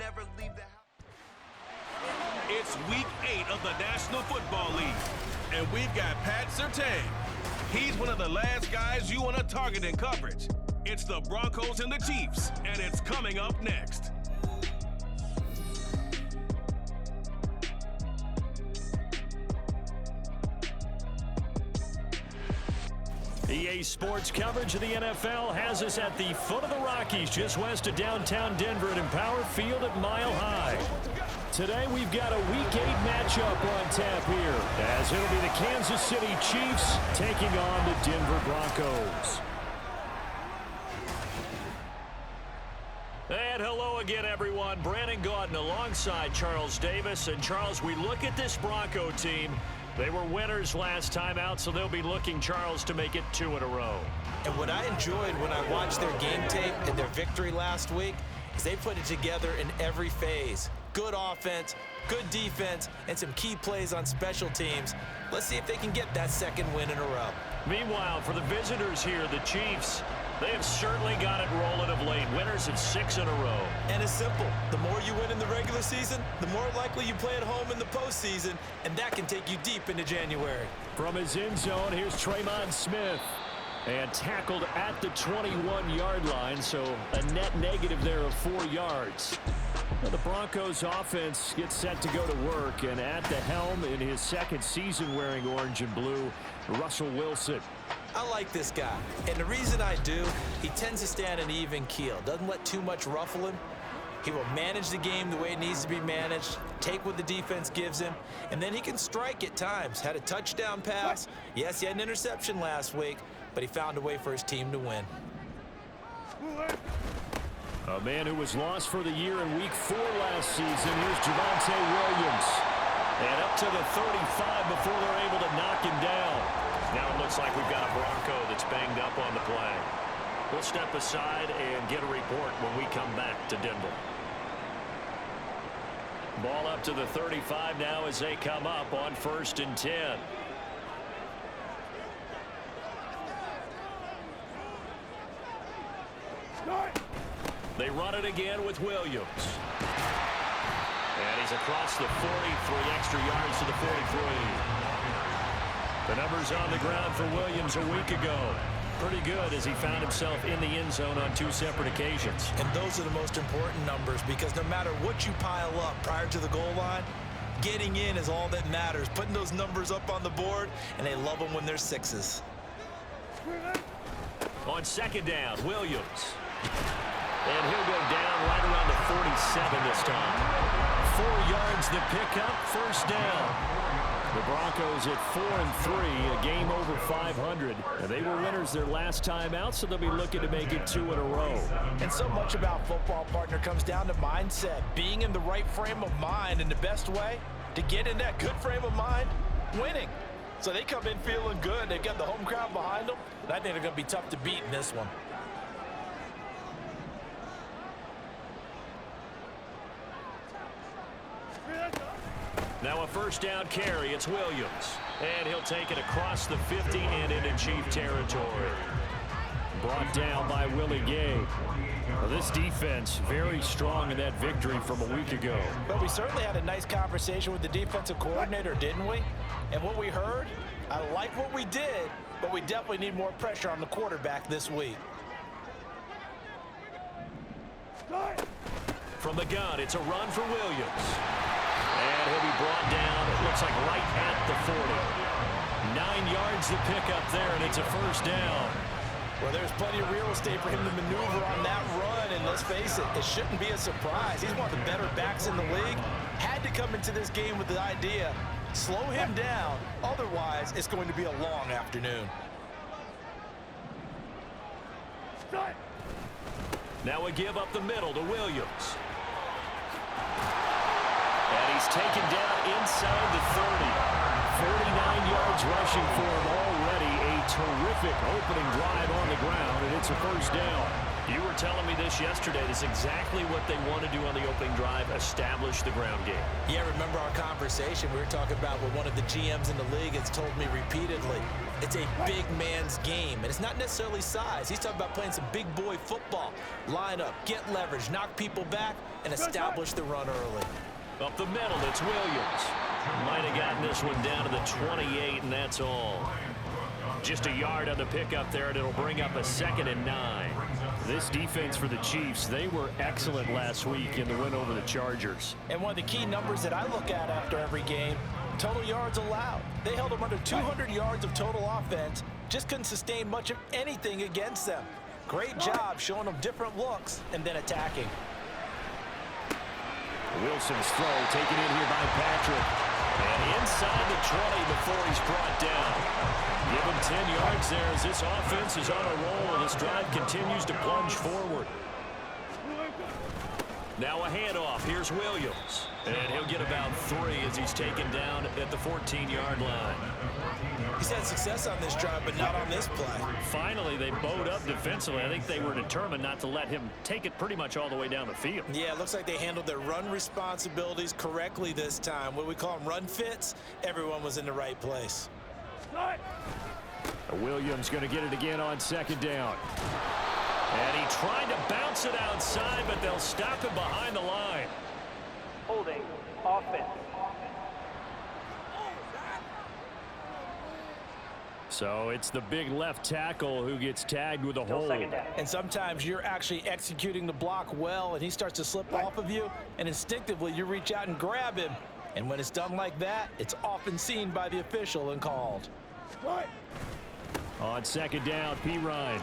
never leave the house. It's week 8 of the National Football League, and we've got Pat Surtain. He's one of the last guys you want to target in coverage. It's the Broncos and the Chiefs, and it's coming up next. EA Sports coverage of the NFL has us at the foot of the Rockies, just west of downtown Denver at Empower Field at Mile High. Today we've got a Week 8 matchup on tap here, as it'll be the Kansas City Chiefs taking on the Denver Broncos. And hello again, everyone. Brandon Gaudin alongside Charles Davis. And Charles, we look at this Bronco team. They were winners last time out, so they'll be looking, Charles, to make it 2 in a row. And what I enjoyed when I watched their game tape and their victory last week is they put it together in every phase. Good offense, good defense, and some key plays on special teams. Let's see if they can get that second win in a row. Meanwhile, for the visitors here, the Chiefs, they have certainly got it rolling of late. Winners of 6 in a row. And it's simple. The more you win in the regular season, the more likely you play at home in the postseason, and that can take you deep into January. From his end zone, here's Tremon Smith. And tackled at the 21-yard line, so a net negative there of 4 yards. Well, the Broncos offense gets set to go to work, and at the helm in his second season wearing orange and blue, Russell Wilson. I like this guy, and the reason I do, he tends to stand an even keel, doesn't let too much ruffle him. He will manage the game the way it needs to be managed, take what the defense gives him, and then he can strike at times. Had a touchdown pass. Yes, he had an interception last week, but he found a way for his team to win. A man who was lost for the year in Week 4 last season. Here's Javonte Williams. And up to the 35 before they're able to knock him down. Now it looks like we've got a Bronco that's banged up on the play. We'll step aside and get a report when we come back to Denver. Ball up to the 35 now as they come up on 1st and 10. They run it again with Williams. And he's across the 43 extra yards to the 43. The numbers on the ground for Williams a week ago. Pretty good as he found himself in the end zone on 2 separate occasions. And those are the most important numbers because no matter what you pile up prior to the goal line, getting in is all that matters. Putting those numbers up on the board, and they love them when they're 6s. On 2nd down, Williams. And he'll go down right around the 47 this time. 4 yards the pickup, 1st down. The Broncos at 4-3, a game over 500. And they were winners their last time out, so they'll be looking to make it 2 in a row. And so much about football, partner, comes down to mindset. Being in the right frame of mind, and the best way to get in that good frame of mind, winning. So they come in feeling good. They've got the home crowd behind them. And I think they're going to be tough to beat in this one. Now a 1st down carry, it's Williams. And he'll take it across the 50 and into Chief territory. Brought down by Willie Gay. Well, this defense very strong in that victory from a week ago. But we certainly had a nice conversation with the defensive coordinator, didn't we? And what we heard, I like what we did, but we definitely need more pressure on the quarterback this week. From the gun, it's a run for Williams. And he'll be brought down, it looks like right at the 40. 9 yards to pick up there, and it's a 1st down. Well, there's plenty of real estate for him to maneuver on that run, and let's face it, it shouldn't be a surprise. He's one of the better backs in the league. Had to come into this game with the idea, slow him down, otherwise it's going to be a long afternoon. Now a give up the middle to Williams. And he's taken down inside the 30. 49 yards rushing for him already. A terrific opening drive on the ground, and it's a 1st down. You were telling me this yesterday. This is exactly what they want to do on the opening drive, establish the ground game. Yeah, remember our conversation? We were talking about what one of the GMs in the league has told me repeatedly. It's a big man's game, and it's not necessarily size. He's talking about playing some big boy football. Line up, get leverage, knock people back, and establish the run early. Up the middle, it's Williams. Might have gotten this one down to the 28, and that's all. Just a yard on the pickup there, and it'll bring up a 2nd and 9. This defense for the Chiefs, they were excellent last week in the win over the Chargers. And one of the key numbers that I look at after every game, total yards allowed. They held them under 200 yards of total offense, just couldn't sustain much of anything against them. Great job showing them different looks and then attacking. Wilson's throw taken in here by Patrick. And inside the 20 before he's brought down. Give him 10 yards there as this offense is on a roll and this drive continues to plunge forward. Now a handoff. Here's Williams. And he'll get about 3 as he's taken down at the 14-yard line. He's had success on this drive, but not on this play. Finally, they bowed up defensively. I think they were determined not to let him take it pretty much all the way down the field. Yeah, it looks like they handled their run responsibilities correctly this time. What we call them run fits, everyone was in the right place. Williams going to get it again on 2nd down. And he tried to bounce it outside, but they'll stop him behind the line. Holding offense. So it's the big left tackle who gets tagged with a hold. And sometimes you're actually executing the block well, and he starts to slip off of you, and instinctively you reach out and grab him. And when it's done like that, it's often seen by the official and called. On 2nd down, P. Ryan.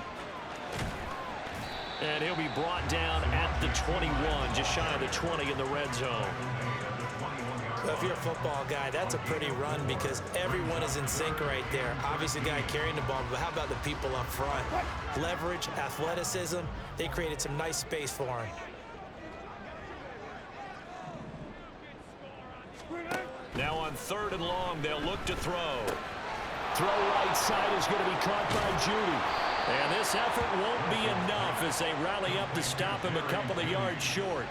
And he'll be brought down at the 21, just shy of the 20 in the red zone. Well, if you're a football guy, that's a pretty run because everyone is in sync right there. Obviously, the guy carrying the ball, but how about the people up front? Leverage, athleticism, they created some nice space for him. Now on 3rd and long, they'll look to throw. Throw right side is going to be caught by Judy. And this effort won't be enough as they rally up to stop him a couple of yards short.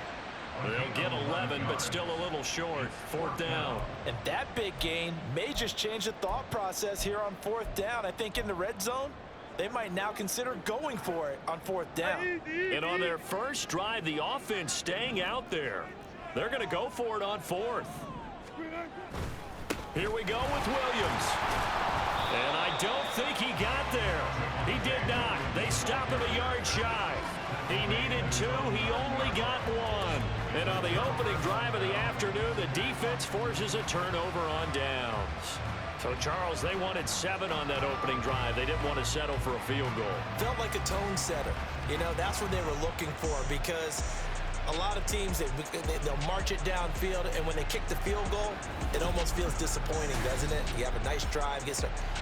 They'll get 11, but still a little short. 4th down. And that big gain may just change the thought process here on 4th down. I think in the red zone, they might now consider going for it on 4th down. And on their first drive, the offense staying out there. They're going to go for it on 4th. Here we go with Williams. And I don't think he got there. He did not. They stopped him a yard shy. He needed 2. He only got 1. And on the opening drive of the afternoon, the defense forces a turnover on downs. So, Charles, they wanted 7 on that opening drive. They didn't want to settle for a field goal. Felt like a tone setter. You know, that's what they were looking for because a lot of teams, they'll march it downfield, and when they kick the field goal, it almost feels disappointing, doesn't it? You have a nice drive.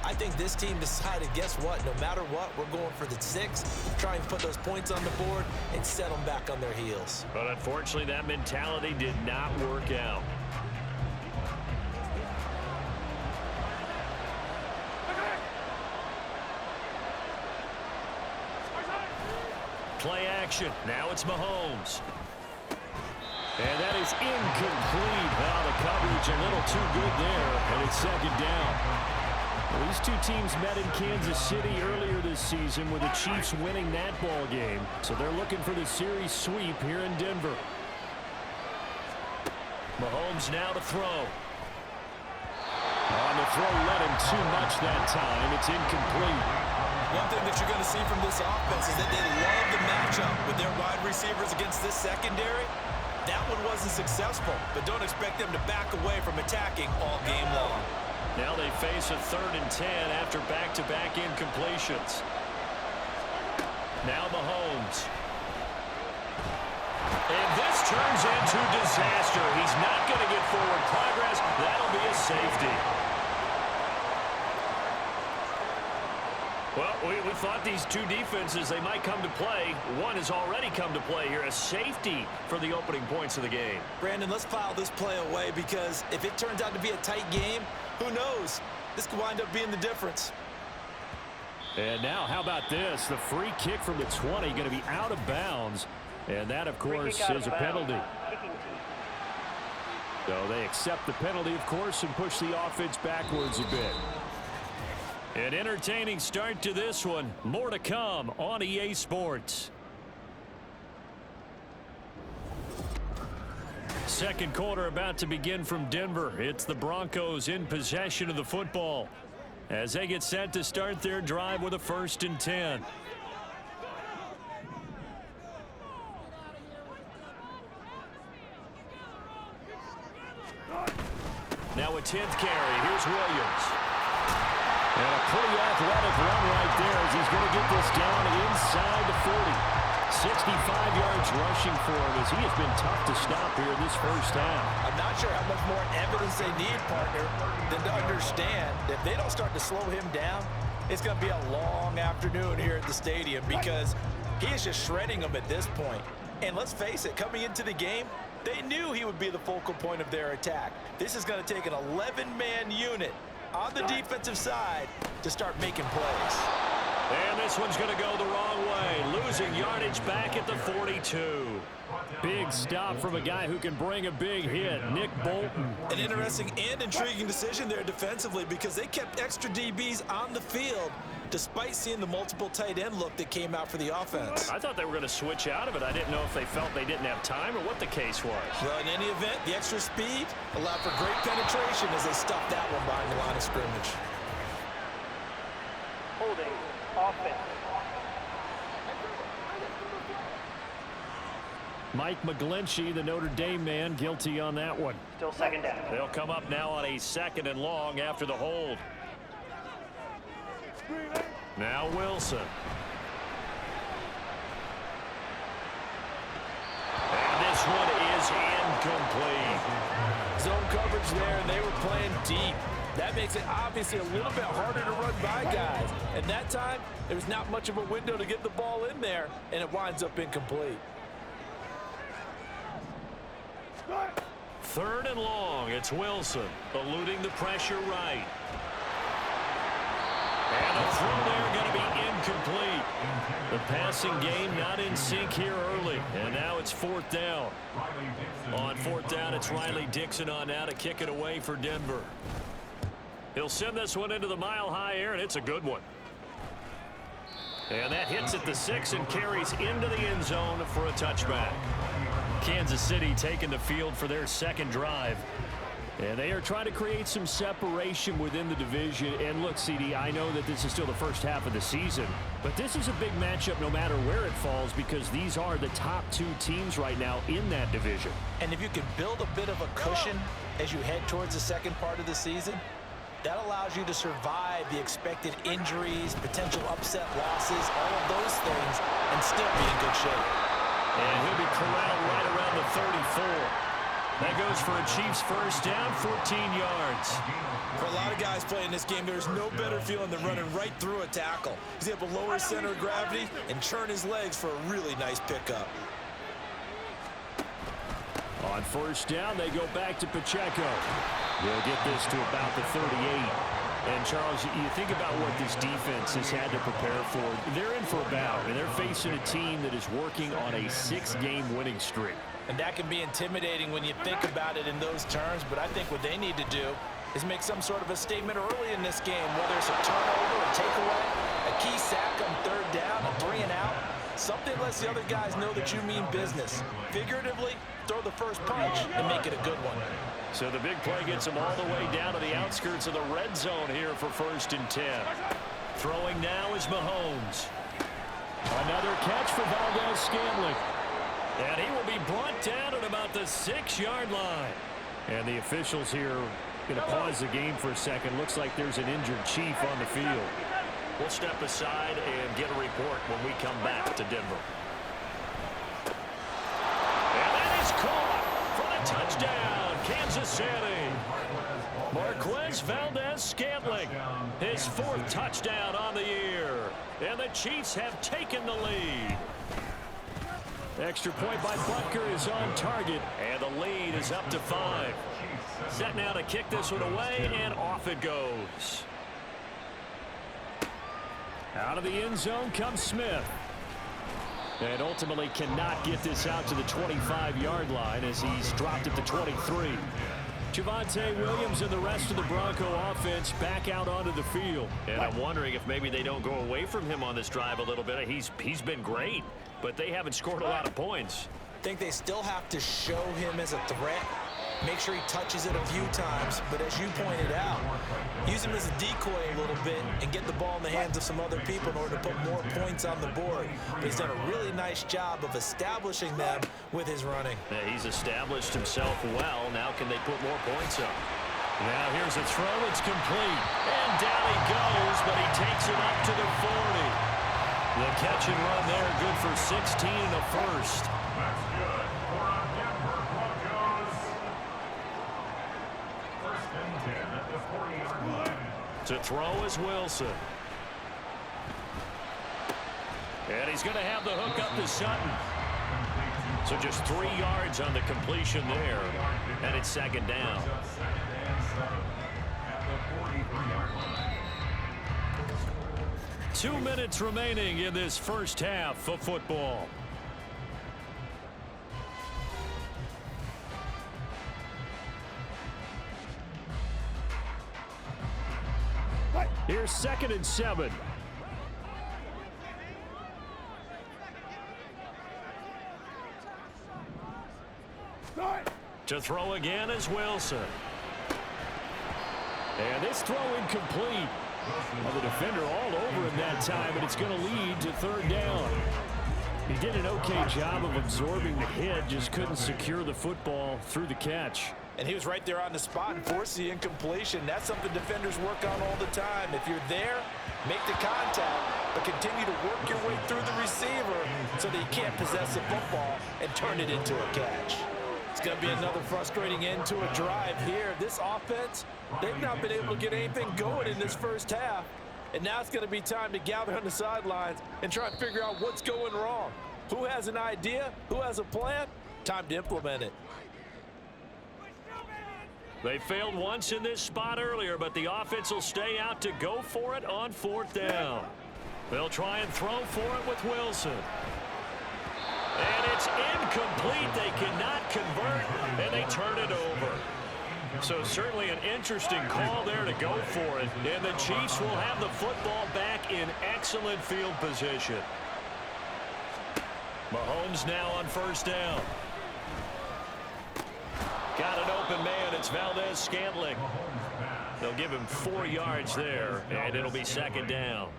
I think this team decided, guess what? No matter what, we're going for the 6, trying to put those points on the board and set them back on their heels. But unfortunately, that mentality did not work out. Play action. Now it's Mahomes. And that is incomplete. Well, the coverage a little too good there, and it's 2nd down. Well, these two teams met in Kansas City earlier this season with the Chiefs winning that ball game. So they're looking for the series sweep here in Denver. Mahomes now to throw. On the throw, let him too much that time. It's incomplete. One thing that you're going to see from this offense is that they love the matchup with their wide receivers against this secondary. That one wasn't successful, but don't expect them to back away from attacking all game long. Now they face a 3rd and 10 after back-to-back incompletions. Now Mahomes. And this turns into disaster. He's not going to get forward progress. That'll be a safety. Well, we thought these two defenses, they might come to play. One has already come to play here, a safety for the opening points of the game. Brandon, let's file this play away because if it turns out to be a tight game, who knows? This could wind up being the difference. And now, how about this? The free kick from the 20 going to be out of bounds. And that, of course, is a penalty. So they accept the penalty, of course, and push the offense backwards a bit. An entertaining start to this one. More to come on EA Sports. Second quarter about to begin from Denver. It's the Broncos in possession of the football as they get set to start their drive with a 1st and 10. Now a 10th carry. Here's Williams. And a pretty athletic run right there as he's going to get this down inside the 40. 65 yards rushing for him as he has been tough to stop here in this first half. I'm not sure how much more evidence they need, partner, than to understand that if they don't start to slow him down, it's going to be a long afternoon here at the stadium because he is just shredding them at this point. And let's face it, coming into the game, they knew he would be the focal point of their attack. This is going to take an 11-man unit on the defensive side to start making plays. And this one's going to go the wrong way, losing yardage back at the 42. Big stop from a guy who can bring a big hit, Nick Bolton. An interesting and intriguing decision there defensively because they kept extra DBs on the field despite seeing the multiple tight end look that came out for the offense. I thought they were going to switch out of it. I didn't know if they felt they didn't have time or what the case was. Well, in any event, the extra speed allowed for great penetration as they stuffed that one behind the line of scrimmage. Holding. Offense. Mike McGlinchey, the Notre Dame man, guilty on that one. Still 2nd down. They'll come up now on a 2nd and long after the hold. Now Wilson. And this one is incomplete. Zone coverage there, and they were playing deep. That makes it obviously a little bit harder to run by guys. And that time, there was not much of a window to get the ball in there, and it winds up incomplete. 3rd and long. It's Wilson eluding the pressure right. And the throw there going to be incomplete. The passing game not in sync here early. And now it's 4th down. On 4th down, it's Riley Dixon on now to kick it away for Denver. He'll send this one into the mile-high air, and it's a good one. And that hits at the 6 and carries into the end zone for a touchback. Kansas City taking the field for their 2nd drive. And they are trying to create some separation within the division. And look, CD, I know that this is still the first half of the season, but this is a big matchup no matter where it falls because these are the top 2 teams right now in that division. And if you can build a bit of a cushion as you head towards the second part of the season, that allows you to survive the expected injuries, potential upset losses, all of those things, and still be in good shape. And he'll be corralled right around the 34. That goes for a Chiefs 1st down, 14 yards. For a lot of guys playing this game, there's no better feeling than running right through a tackle. He's able to lower his center of gravity and churn his legs for a really nice pickup. On 1st down, they go back to Pacheco. They'll get this to about the 38. And, Charles, you think about what this defense has had to prepare for. They're in for a bout, and they're facing a team that is working on a 6-game winning streak. And that can be intimidating when you think about it in those terms, but I think what they need to do is make some sort of a statement early in this game, whether it's a turnover, a takeaway, a key sack on 3rd down, a 3 and out. Something lets the other guys know that you mean business. Figuratively, throw the first punch and make it a good one. So the big play gets them all the way down to the outskirts of the red zone here for 1st and 10. Throwing now is Mahomes. Another catch for Valdez-Scantling. And he will be brought down at about the 6-yard line. And the officials here going to pause the game for a second. Looks like there's an injured Chief on the field. We'll step aside and get a report when we come back to Denver. And that is caught for the touchdown, Kansas City. Marquez Valdez-Scantling, his 4th touchdown on the year. And the Chiefs have taken the lead. Extra point by Butker is on target, and the lead is up to 5. Set now to kick this one away, and off it goes. Out of the end zone comes Smith. And ultimately cannot get this out to the 25-yard line as he's dropped at the 23. Javonte Williams and the rest of the Bronco offense back out onto the field. And I'm wondering if maybe they don't go away from him on this drive a little bit. He's been great, but they haven't scored a lot of points. I think they still have to show him as a threat. Make sure he touches it a few times, but as you pointed out, use him as a decoy a little bit and get the ball in the hands of some other people in order to put more points on the board. But he's done a really nice job of establishing them with his running. Yeah, he's established himself well. Now can they put more points up? Now here's a throw. It's complete. And down he goes, but he takes it up to the 40. The catch and run there, good for 16 and a first. That's good for our Denver Broncos. First and 10 at the 40-yard line. To throw is Wilson. And he's going to have the hook up to Sutton. So just 3 yards on the completion there. And it's second down. Second and 7 at the 43-yard line. 2 minutes remaining in this first half of football. Here's 2nd and 7. To throw again is Wilson. And this throw incomplete. Well, the defender all over him that time, and it's going to lead to 3rd down. He did an okay job of absorbing the hit, just couldn't secure the football through the catch. And he was right there on the spot and forced the incompletion. That's something defenders work on all the time. If you're there, make the contact, but continue to work your way through the receiver so that you can't possess the football and turn it into a catch. It's going to be another frustrating end to a drive here. This offense, they've not been able to get anything going in this first half. And now it's going to be time to gather on the sidelines and try and figure out what's going wrong. Who has an idea? Who has a plan? Time to implement it. They failed once in this spot earlier, but the offense will stay out to go for it on 4th down. They'll try and throw for it with Wilson. And it's incomplete. They cannot convert, and they turn it over. So certainly an interesting call there to go for it. And the Chiefs will have the football back in excellent field position. Mahomes now on 1st down. Got an open man. It's Valdez-Scantling. They'll give him 4 yards there, and it'll be 2nd down.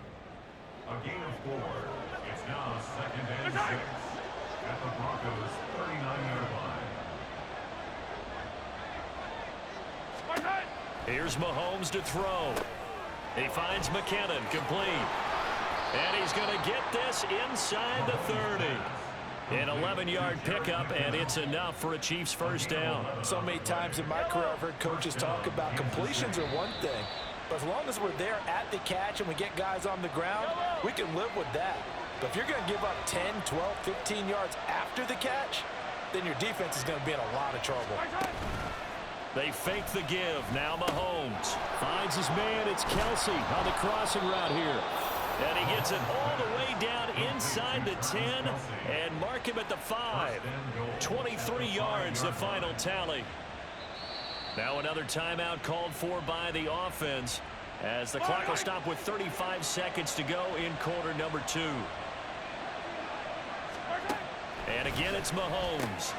A gain of 4. It's now 2nd and 6 at the Broncos' 39-yard line. Here's Mahomes to throw. He finds McKinnon, complete. And he's going to get this inside the 30. An 11-yard pickup, and it's enough for a Chiefs 1st down. So many times in my career I've heard coaches talk about completions are one thing, but as long as we're there at the catch and we get guys on the ground, we can live with that. But if you're going to give up 10, 12, 15 yards after the catch, then your defense is going to be in a lot of trouble. They fake the give. Now Mahomes finds his man. It's Kelsey on the crossing route here. And he gets it all the way down inside the 10 and mark him at the 5. 23 yards, the final tally. Now another timeout called for by the offense as the clock will stop with 35 seconds to go in quarter number 2. And again, it's Mahomes.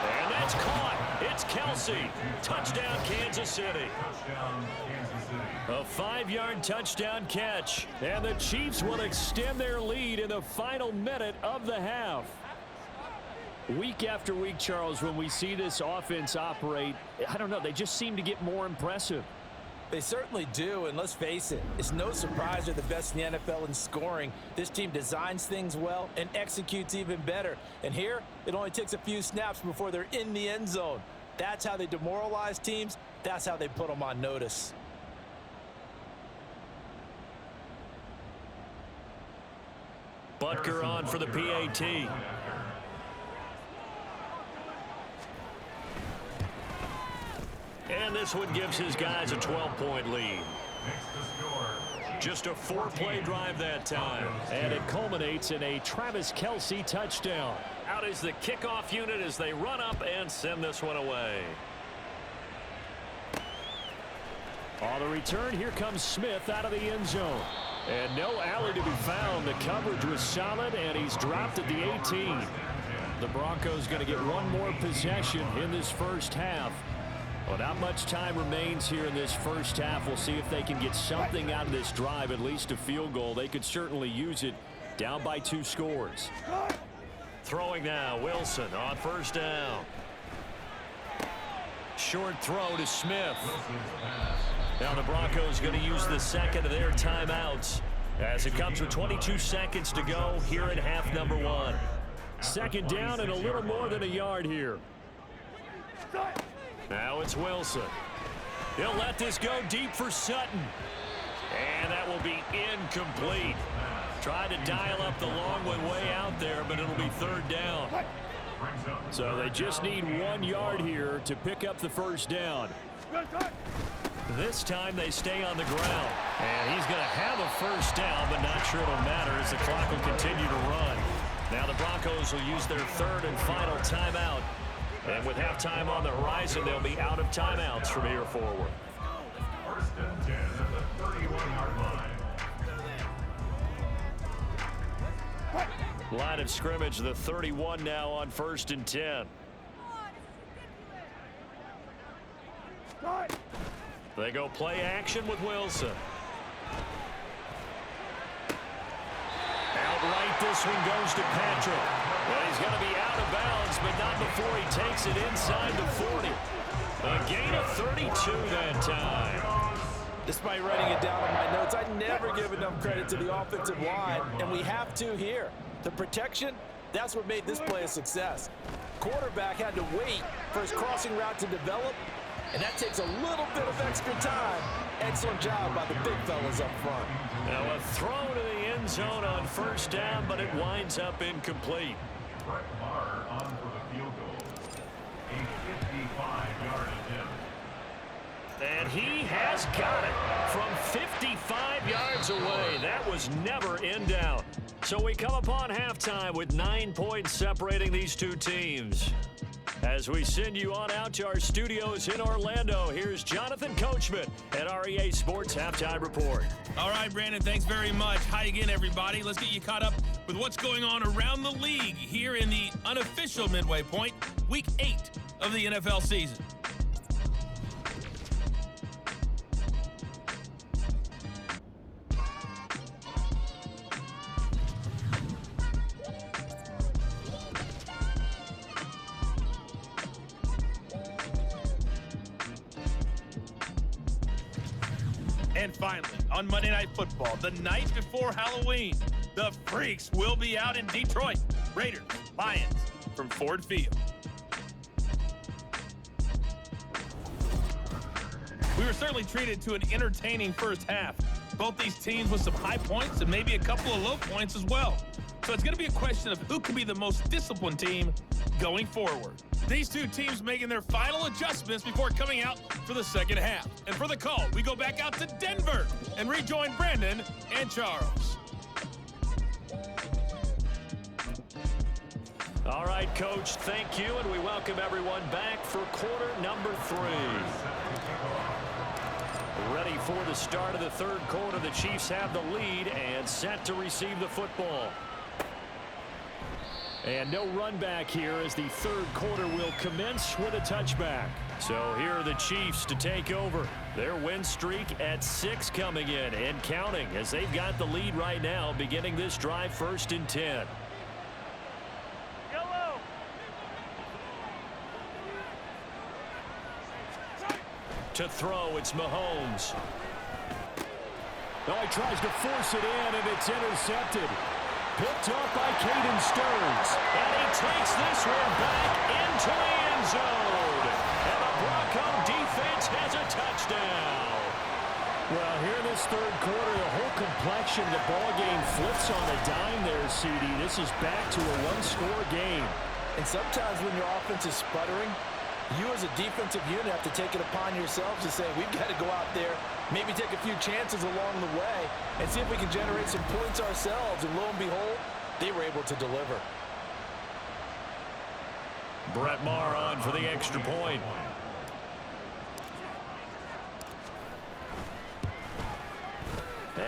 And that's caught. It's Kelsey. Touchdown, Kansas City. Touchdown, Kansas City. A 5-yard touchdown catch. And the Chiefs will extend their lead in the final minute of the half. Week after week, Charles, when we see this offense operate, I don't know, they just seem to get more impressive. They certainly do, and let's face it, it's no surprise they're the best in the NFL in scoring. This team designs things well and executes even better. And here, it only takes a few snaps before they're in the end zone. That's how they demoralize teams. That's how they put them on notice. Butker on for the PAT. And this one gives his guys a 12-point lead. Just a 4-play drive that time. And it culminates in a Travis Kelce touchdown. Out is the kickoff unit as they run up and send this one away. On the return, here comes Smith out of the end zone. And no alley to be found. The coverage was solid, and he's dropped at the 18. The Broncos going to get one more possession in this first half. Well, not much time remains here in this first half. We'll see if they can get something out of this drive, at least a field goal. They could certainly use it, down by 2 scores. Throwing now, Wilson on first down. Short throw to Smith. Now the Broncos going to use the second of their timeouts as it comes with 22 seconds to go here in half number 1. Second down and a little more than a yard here. Now it's Wilson. He'll let this go deep for Sutton. And that will be incomplete. Tried to dial up the long one way out there, but it'll be third down. So they just need 1 yard here to pick up the first down. This time they stay on the ground. And he's going to have a first down, but not sure it'll matter as the clock will continue to run. Now the Broncos will use their third and final timeout. And with halftime on the horizon, they'll be out of timeouts from here forward. First and 10 at the 31-yard line. Line of scrimmage, the 31 now on first and 10. They go play action with Wilson. Outright, this one goes to Patrick. Well, he's going to be out of bounds, but not before he takes it inside the 40. A gain of 32 that time. Despite writing it down on my notes, I never give enough credit to the offensive line, and we have to here. The protection, that's what made this play a success. Quarterback had to wait for his crossing route to develop, and that takes a little bit of extra time. Excellent job by the big fellas up front. Now a throw to the end zone on first down, but it winds up incomplete. Brett Maher on for the field goal. A 55-yard attempt. And he has got it from 55 yards away. That was never in doubt. So we come upon halftime with 9 points separating these two teams. As we send you on out to our studios in Orlando, here's Jonathan Coachman at REA Sports Halftime Report. All right, Brandon, thanks very much. Hi again, everybody. Let's get you caught up with what's going on around the league here in the unofficial midway point, Week 8 of the NFL season. And finally, on Monday Night Football, the night before Halloween, the Freaks will be out in Detroit. Raiders, Lions from Ford Field. We were certainly treated to an entertaining first half. Both these teams with some high points and maybe a couple of low points as well. So it's going to be a question of who can be the most disciplined team going forward. These two teams making their final adjustments before coming out for the second half. And for the call, we go back out to Denver and rejoin Brandon and Charles. All right, Coach, thank you, and we welcome everyone back for quarter number 3. Ready for the start of the third quarter. The Chiefs have the lead and set to receive the football. And no run back here as the third quarter will commence with a touchback. So here are the Chiefs to take over. Their win streak at 6 coming in and counting as they've got the lead right now beginning this drive first and 10. To throw, it's Mahomes. Oh, he tries to force it in, and it's intercepted. Picked off by Caden Stearns. And he takes this one back into the end zone. And the Bronco defense has a touchdown. Well, here in this third quarter, the whole complexion of the ball game flips on a dime there, CD. This is back to a one-score game. And sometimes when your offense is sputtering, you as a defensive unit have to take it upon yourselves to say, we've got to go out there, maybe take a few chances along the way, and see if we can generate some points ourselves. And lo and behold, they were able to deliver. Brett Maher on for the extra point.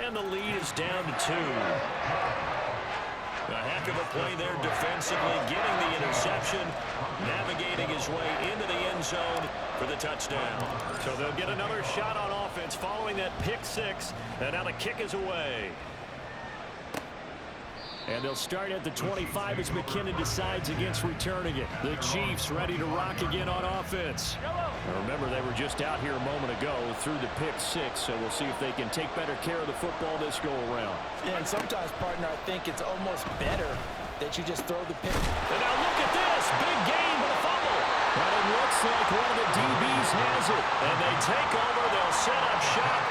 And the lead is down to 2. A heck of a play there defensively, getting the interception, navigating his way into the end zone for the touchdown. So they'll get another shot on offense following that pick 6, and now the kick is away. And they'll start at the 25 as McKinnon decides against returning it. The Chiefs ready to rock again on offense. Now remember, they were just out here a moment ago through the pick 6, so we'll see if they can take better care of the football this go-around. Yeah, and sometimes, partner, I think it's almost better that you just throw the pick. And now look at this. Big gain with a fumble. And it looks like one of the DBs has it. And they take over. They'll set up shop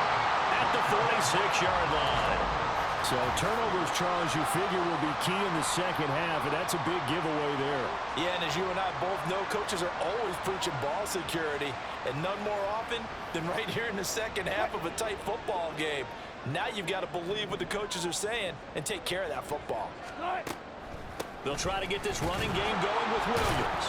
at the 46-yard line. So turnovers, Charles, you figure will be key in the second half, and that's a big giveaway there. Yeah, and as you and I both know, coaches are always preaching ball security, and none more often than right here in the second half of a tight football game. Now you've got to believe what the coaches are saying and take care of that football. They'll try to get this running game going with Williams.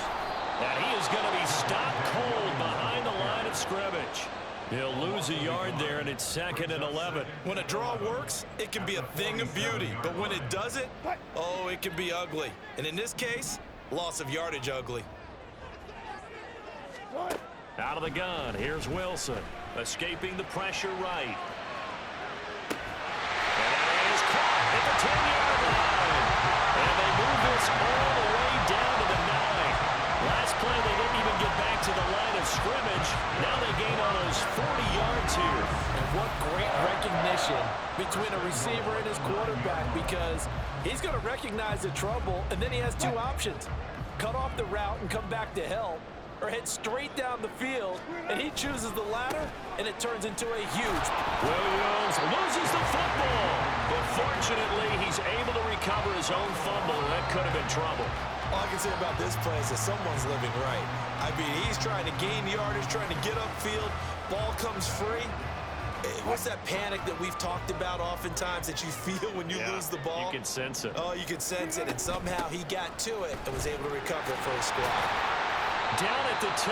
And he is going to be stopped cold behind the line of scrimmage. He'll lose a yard there, and it's 2nd and 11. When a draw works, it can be a thing of beauty. But when it doesn't, oh, it can be ugly. And in this case, loss of yardage ugly. Out of the gun, here's Wilson. Escaping the pressure right. And that is caught at the 10-yard line. And they move this all the way down to the 9. Last play, they didn't even get back to the line of scrimmage. Now they gain almost 40 yards here. And what great recognition between a receiver and his quarterback, because he's going to recognize the trouble, and then he has 2 options. Cut off the route and come back to help, or head straight down the field, and he chooses the latter, and it turns into a huge. Williams loses the football, but fortunately, he's able to recover his own fumble, and that could have been trouble. All I can say about this play is that someone's living right. I mean, he's trying to gain yardage, trying to get upfield. Ball comes free. What's that panic that we've talked about oftentimes that you feel when you lose the ball? You can sense it. Oh, you can sense it, and somehow he got to it and was able to recover it for his squad. Down at the 2.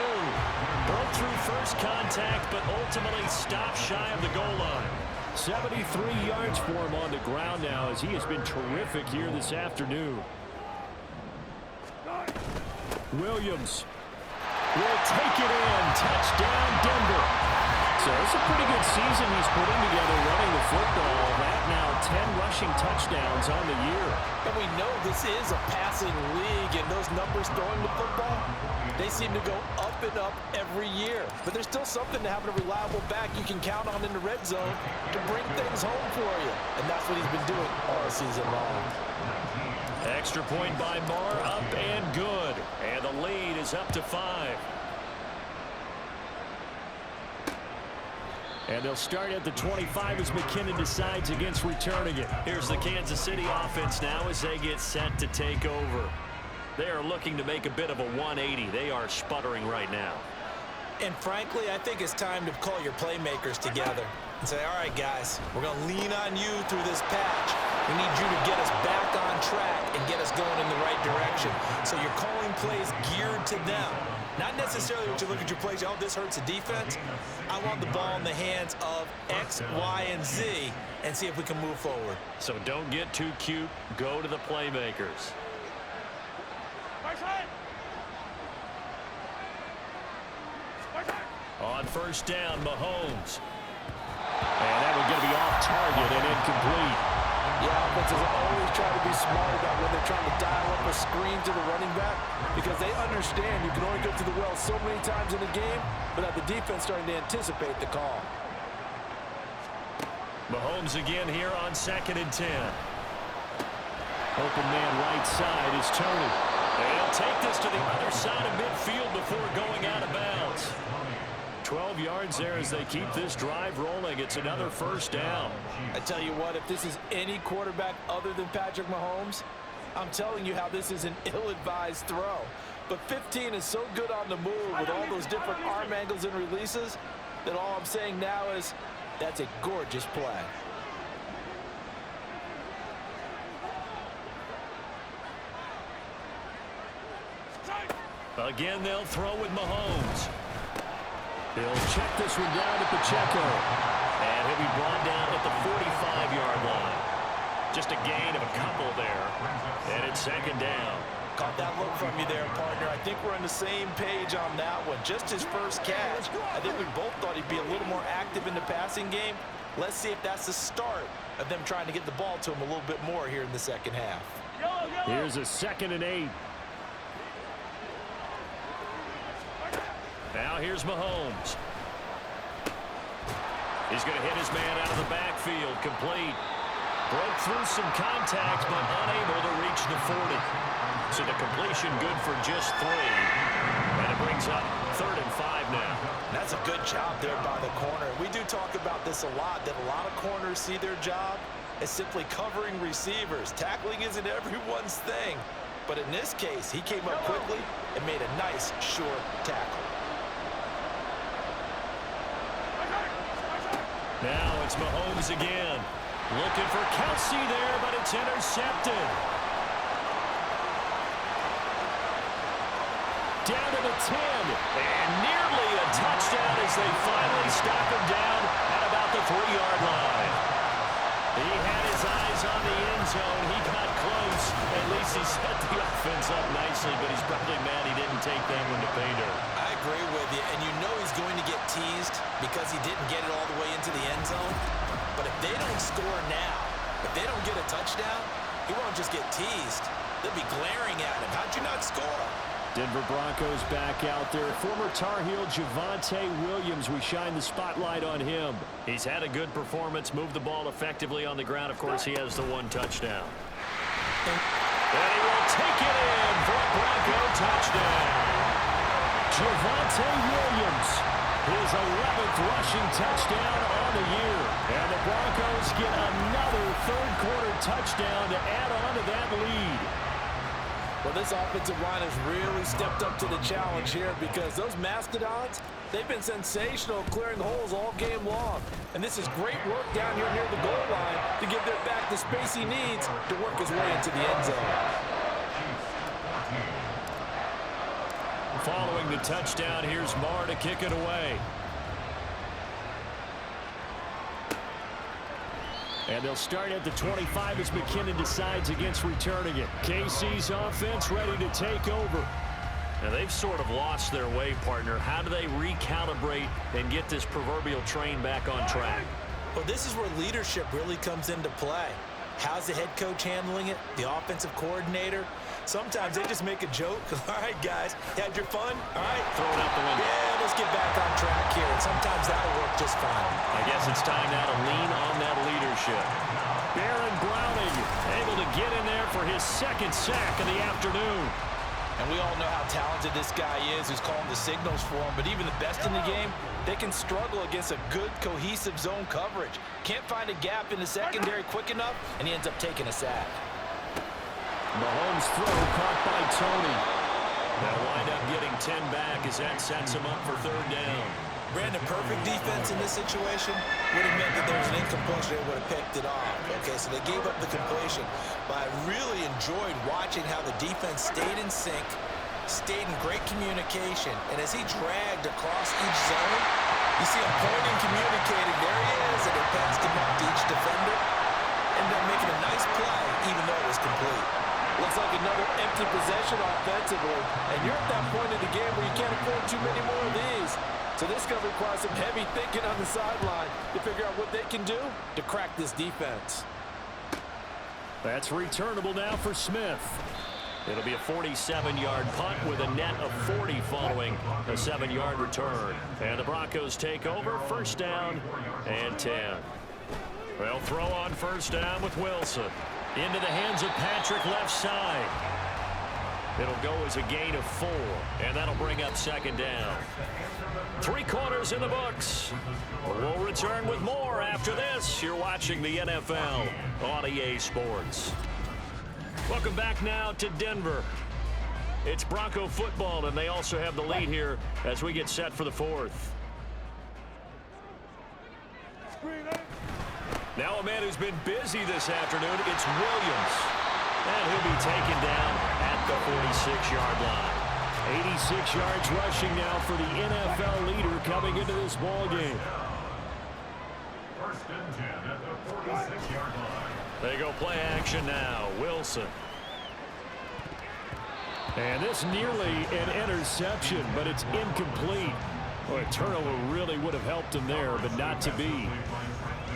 Broke through first contact, but ultimately stopped shy of the goal line. 73 yards for him on the ground now, as he has been terrific here this afternoon. Williams will take it in. Touchdown, Denver. So it's a pretty good season he's putting together running the football. That now 10 rushing touchdowns on the year. And we know this is a passing league, and those numbers throwing the football, they seem to go up and up every year. But there's still something to having a reliable back you can count on in the red zone to bring things home for you. And that's what he's been doing all season long. Extra point by Marr, up and good. And the lead is up to 5. And they'll start at the 25 as McKinnon decides against returning it. Here's the Kansas City offense now as they get set to take over. They are looking to make a bit of a 180. They are sputtering right now. And frankly, I think it's time to call your playmakers together and say, all right, guys, we're going to lean on you through this patch. We need you to get us back on track and get us going in the right direction. So you're calling plays geared to them. Not necessarily when you look at your plays, oh, this hurts the defense. I want the ball in the hands of X, Y, and Z and see if we can move forward. So don't get too cute. Go to the playmakers. On first down, Mahomes. And that one going to be off target and incomplete. Yeah, offenses always try to be smart about when they're trying to dial up a screen to the running back, because they understand you can only go to the well so many times in a game, but have the defense starting to anticipate the call. Mahomes again here on 2nd and 10. Open man right side is Tony. They'll take this to the other side of midfield before going out of bounds. 12 yards there as they keep this drive rolling. It's another first down. I tell you what, if this is any quarterback other than Patrick Mahomes, I'm telling you how this is an ill-advised throw. But 15 is so good on the move with all those different arm angles and releases that all I'm saying now is that's a gorgeous play. Again, they'll throw with Mahomes. He'll check this one down to Pacheco. And he'll be brought down at the 45-yard line. Just a gain of a couple there, and it's second down. Caught that look from you there, partner. I think we're on the same page on that one. Just his first catch. I think we both thought he'd be a little more active in the passing game. Let's see if that's the start of them trying to get the ball to him a little bit more here in the second half. Here's a 2nd and 8. Now here's Mahomes. He's going to hit his man out of the backfield. Complete. Broke through some contact, but unable to reach the 40. So the completion good for just 3. And it brings up 3rd and 5 now. That's a good job there by the corner. We do talk about this a lot, that a lot of corners see their job as simply covering receivers. Tackling isn't everyone's thing. But in this case, he came up quickly and made a nice, short tackle. Now it's Mahomes again. Looking for Kelsey there, but it's intercepted. Down to the 10. And nearly a touchdown as they finally stop him down at about the 3-yard line. He had his eyes on the end zone. He got close. At least he set the offense up nicely, but he's probably mad he didn't take that one to pay dirt. I agree with you, and you know he's going to get teased because he didn't get it all the way into the end zone. But if they don't score now, if they don't get a touchdown, he won't just get teased. They'll be glaring at him. How'd you not score? Denver Broncos back out there. Former Tar Heel Javonte Williams, we shine the spotlight on him. He's had a good performance, moved the ball effectively on the ground. Of course, he has the 1 touchdown. And he will take it in for a Bronco touchdown. Javonte Williams, his 11th rushing touchdown on the year. And the Broncos get another 3rd-quarter touchdown to add on to that lead. Well, this offensive line has really stepped up to the challenge here because those Mastodons, they've been sensational clearing holes all game long. And this is great work down here near the goal line to give their back the space he needs to work his way into the end zone. Following the touchdown, here's Marr to kick it away. And they'll start at the 25 as McKinnon decides against returning it. KC's offense ready to take over. Now, they've sort of lost their way, partner. How do they recalibrate and get this proverbial train back on track? Well, this is where leadership really comes into play. How's the head coach handling it? The offensive coordinator? Sometimes they just make a joke. All right, guys, you had your fun? All right. Throw it out the window. Yeah, let's get back on track here. And sometimes that'll work just fine. I guess it's time now to lean on that leadership. Baron Browning able to get in there for his 2nd sack of the afternoon. And we all know how talented this guy is who's calling the signals for him. But even the best in the game, they can struggle against a good, cohesive zone coverage. Can't find a gap in the secondary quick enough, and he ends up taking a sack. Mahomes throw caught by Tony. They'll wind up getting 10 back as that sets him up for 3rd down. Brandon, perfect defense in this situation would have meant that there was an incompletion. They would have picked it off. Okay, so they gave up the completion. But I really enjoyed watching how the defense stayed in sync, stayed in great communication. And as he dragged across each zone, you see him pointing, communicating. There he is, and they passed him up to each defender. Ended up making a nice play, even though it was complete. Looks like another empty possession offensively. And you're at that point in the game where you can't afford too many more of these. So this is going to require some heavy thinking on the sideline to figure out what they can do to crack this defense. That's returnable now for Smith. It'll be a 47-yard punt with a net of 40 following a 7-yard return. And the Broncos take over, 1st down and 10. They'll throw on 1st down with Wilson. Into the hands of Patrick left side. It'll go as a gain of 4, and that'll bring up 2nd down. 3 quarters in the books. We'll return with more after this. You're watching the NFL on EA Sports. Welcome back now to Denver. It's Bronco football, and they also have the lead here as we get set for the 4th. Now a man who's been busy this afternoon, it's Williams. And he'll be taken down at the 46-yard line. 86 yards rushing now for the NFL leader coming into this ball game. First and 10 at the 46-yard line. They go play action now. Wilson. And this nearly an interception, but it's incomplete. Well, a turnover really would have helped him there, but not to be.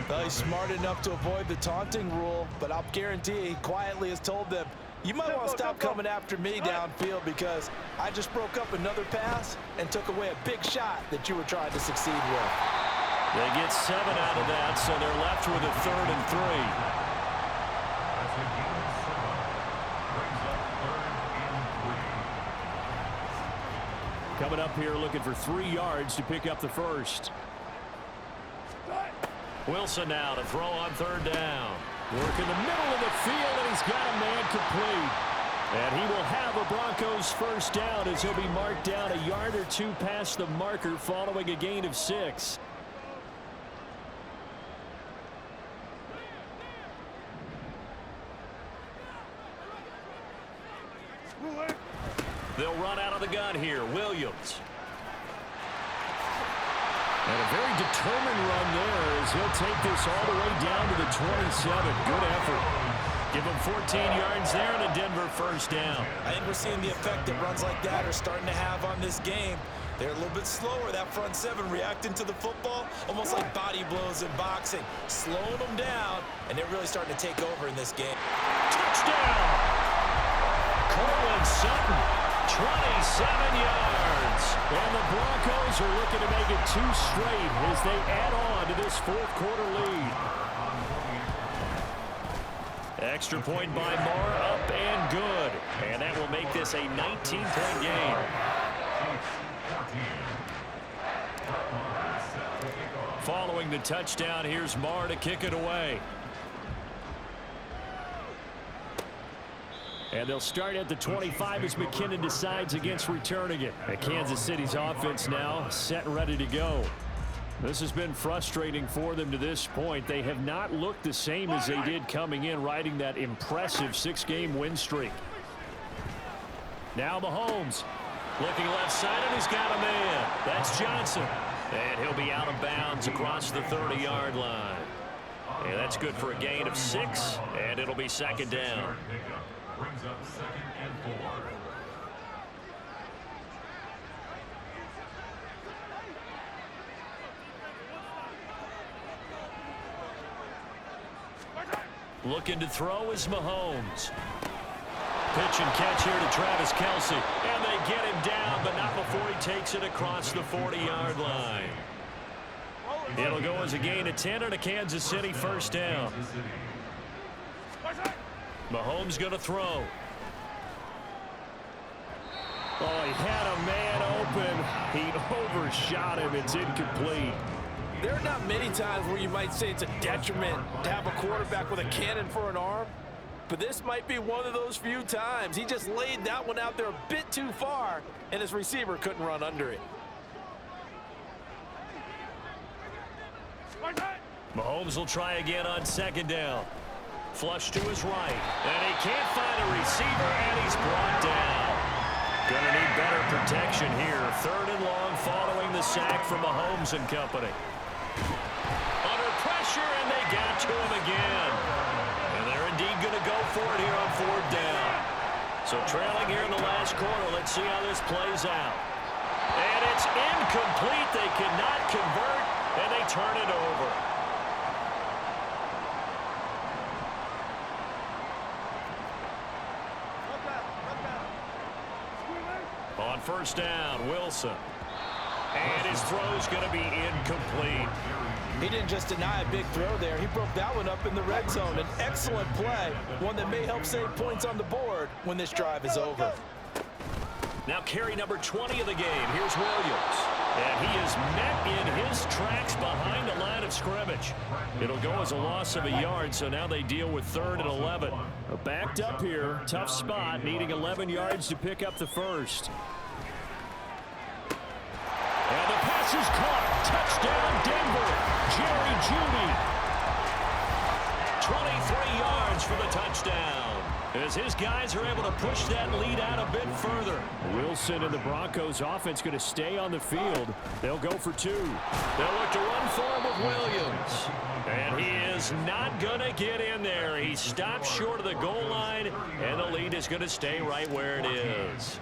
Well, he's smart enough to avoid the taunting rule, but I'll guarantee he quietly has told them, you might want to stop coming after me downfield because I just broke up another pass and took away a big shot that you were trying to succeed with. They get 7 out of that, so they're left with a 3rd and 3. That's a gain of 7. Brings up 3rd and 3. Coming up here looking for 3 yards to pick up the first. Wilson now to throw on 3rd down. Work in the middle of the field, and he's got a man complete. And he will have a Broncos first down as he'll be marked down a yard or 2 past the marker following a gain of 6. They'll run out of the gun here. Williams. And a very determined run there as he'll take this all the way down to the 27. Good effort. Give him 14 yards there and a Denver first down. I think we're seeing the effect that runs like that are starting to have on this game. They're a little bit slower, that front 7 reacting to the football, almost like body blows in boxing, slowing them down, and they're really starting to take over in this game. Touchdown! Cortland Sutton, 27 yards. And the Broncos are looking to make it 2 straight as they add on to this 4th quarter lead. Extra point by Moore, up and good. And that will make this a 19-point game. Following the touchdown, here's Moore to kick it away. And they'll start at the 25 as McKinnon decides against returning it. And Kansas City's offense now set and ready to go. This has been frustrating for them to this point. They have not looked the same as they did coming in, riding that impressive 6-game win streak. Now Mahomes looking left side, and he's got a man. That's Johnson. And he'll be out of bounds across the 30-yard line. And that's good for a gain of 6, and it'll be 2nd down. Brings up 2nd and 4. Looking to throw is Mahomes. Pitch and catch here to Travis Kelce. And they get him down, but not before he takes it across the 40-yard line. It'll go as a gain of 10 and a Kansas City first down. Mahomes going to throw. Oh, he had a man open. He overshot him. It's incomplete. There are not many times where you might say it's a detriment to have a quarterback with a cannon for an arm, but this might be one of those few times. He just laid that one out there a bit too far, and his receiver couldn't run under it. Mahomes will try again on 2nd down. Flush to his right, and he can't find a receiver, and he's brought down. Gonna need better protection here. 3rd and long following the sack from Mahomes and company. Under pressure, and they got to him again. And they're indeed going to go for it here on 4th down. So trailing here in the last quarter. Let's see how this plays out. And it's incomplete. They cannot convert, and they turn it over. On 1st down, Wilson. And his throw's going to be incomplete. He didn't just deny a big throw there. He broke that one up in the red zone. An excellent play, one that may help save points on the board when this drive is over. Now carry number 20 of the game. Here's Williams. And he is met in his tracks behind the line of scrimmage. It'll go as a loss of a yard, so now they deal with 3rd and 11. Backed up here, tough spot, needing 11 yards to pick up the first. And the pass is caught. Touchdown, Denver. Jerry Jeudy. 23 yards for the touchdown. as his guys are able to push that lead out a bit further. Wilson and the Broncos offense going to stay on the field. They'll go for two. They'll look to run for him with Williams. And he is not going to get in there. He stops short of the goal line, and the lead is going to stay right where it is.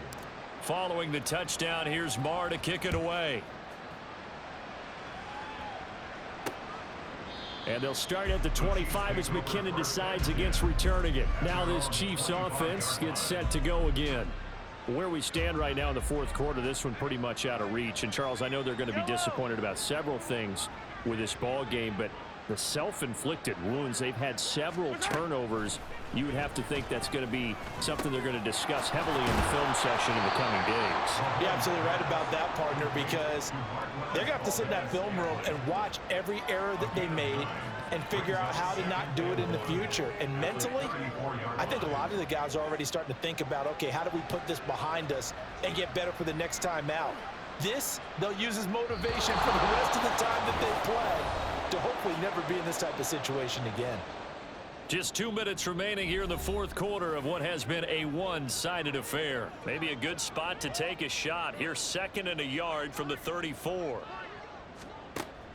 Following the touchdown, here's Marr to kick it away. And they'll start at the 25 as McKinnon decides against returning it. Now this Chiefs offense gets set to go again. Where we stand right now in the fourth quarter, this one pretty much out of reach. And, Charles, I know they're going to be disappointed about several things with this ball game, but the self-inflicted wounds, they've had several turnovers. You would have to think that's going to be something they're going to discuss heavily in the film session in the coming days. You're absolutely right about that, partner, because they're going to have to sit in that film room and watch every error that they made and figure out how to not do it in the future. And mentally, I think a lot of the guys are already starting to think about, okay, how do we put this behind us and get better for the next time out? This, they'll use as motivation for the rest of the time that they play to hopefully never be in this type of situation again. Just 2 minutes remaining here in the fourth quarter of what has been a one-sided affair. Maybe a good spot to take a shot. Here's 2nd and a yard from the 34.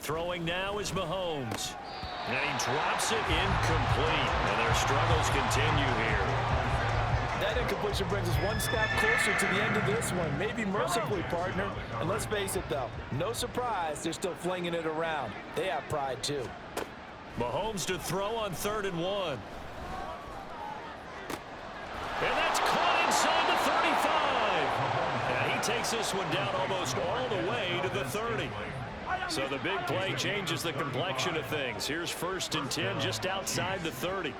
Throwing now is Mahomes. And he drops it incomplete. And their struggles continue here. That incompletion brings us one step closer to the end of this one. Maybe mercifully, partner. And let's face it, though, no surprise, they're still flinging it around. They have pride, too. Mahomes to throw on 3rd and 1. And that's caught inside the 35. And he takes this one down almost all the way to the 30. So the big play changes the complexion of things. Here's 1st and 10 just outside the 30.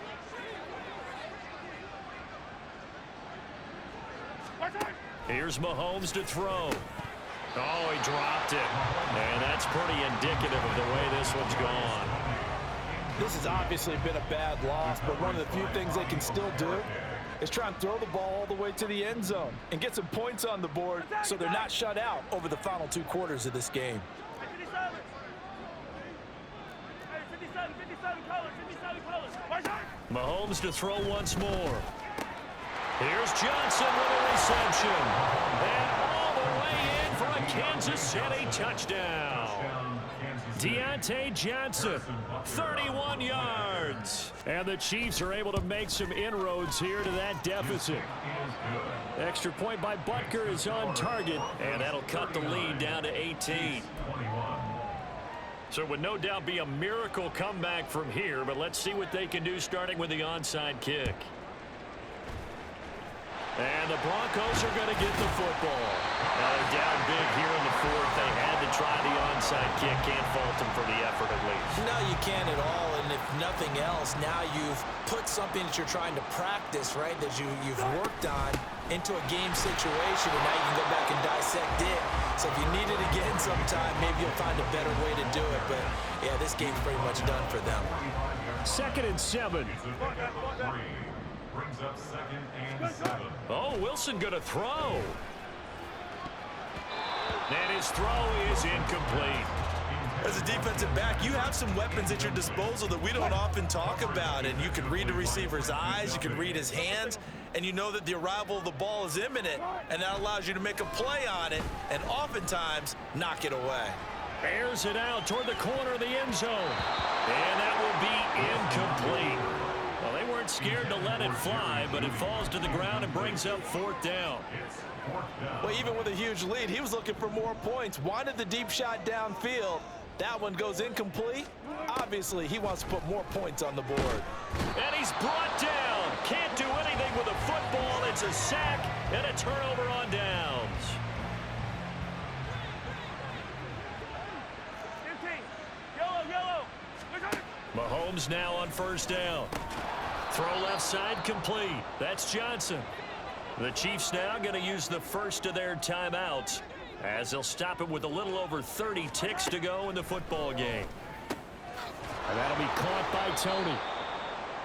Here's Mahomes to throw. Oh, he dropped it. And that's pretty indicative of the way this one's gone. This has obviously been a bad loss, but one of the few things they can still do is try and throw the ball all the way to the end zone and get some points on the board so they're not shut out over the final 2 quarters of this game. Mahomes to throw once more. Here's Johnson with a reception. And all the way in for a Kansas City touchdown. Deontay Johnson, 31 yards. And the Chiefs are able to make some inroads here to that deficit. Extra point by Butker is on target, and that'll cut the lead down to 18. So it would no doubt be a miracle comeback from here, but let's see what they can do starting with the onside kick. And the Broncos are going to get the football. They're down big here in the fourth. They had to try the onside kick. Can't fault them for the effort at least. No, you can't at all. And if nothing else, now you've put something that you're trying to practice, right, that you've worked on into a game situation, and now you can go back and dissect it. So if you need it again sometime, maybe you'll find a better way to do it. But, yeah, this game's pretty much done for them. 2nd and 7. Brings up 2nd and 7. Oh, Wilson going to throw. And his throw is incomplete. As a defensive back, you have some weapons at your disposal that we don't often talk about. And you can read the receiver's eyes, you can read his hands, and you know that the arrival of the ball is imminent. And that allows you to make a play on it and oftentimes knock it away. Airs it out toward the corner of the end zone. And that will be incomplete. Well, they weren't scared to let it fly, but it falls to the ground and brings up 4th down. Well, even with a huge lead, he was looking for more points. Wanted the deep shot downfield. That one goes incomplete. Obviously, he wants to put more points on the board. And he's brought down. Can't do anything with a football. It's a sack and a turnover on downs. Mahomes now on 1st down. Throw left side complete. That's Johnson. The Chiefs now going to use the first of their timeouts as they'll stop it with a little over 30 ticks to go in the football game. And that'll be caught by Tony.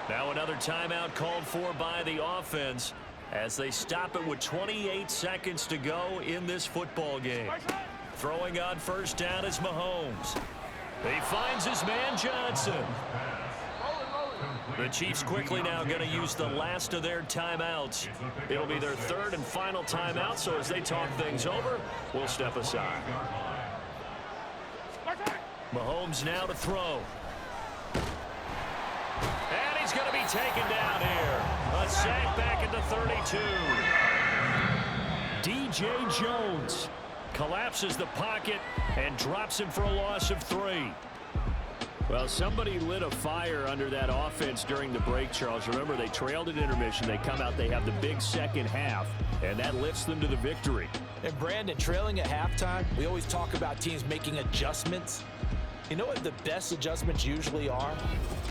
Now another timeout called for by the offense as they stop it with 28 seconds to go in this football game. Throwing on 1st down is Mahomes. He finds his man Johnson. The Chiefs quickly now going to use the last of their timeouts. It'll be their third and final timeout, so as they talk things over, we'll step aside. Mahomes now to throw. And he's going to be taken down here. A sack back at the 32. DJ Jones collapses the pocket and drops him for a loss of 3. Well, somebody lit a fire under that offense during the break, Charles. Remember, they trailed at intermission. They come out, they have the big second half, and that lifts them to the victory. And Brandon, trailing at halftime, we always talk about teams making adjustments. You know what the best adjustments usually are?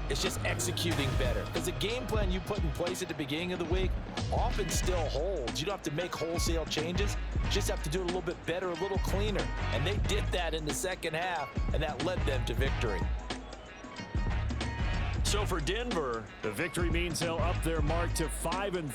It's just executing better. Because the game plan you put in place at the beginning of the week often still holds. You don't have to make wholesale changes. You just have to do it a little bit better, a little cleaner. And they did that in the second half, and that led them to victory. So for Denver, the victory means they'll up their mark to 5-3.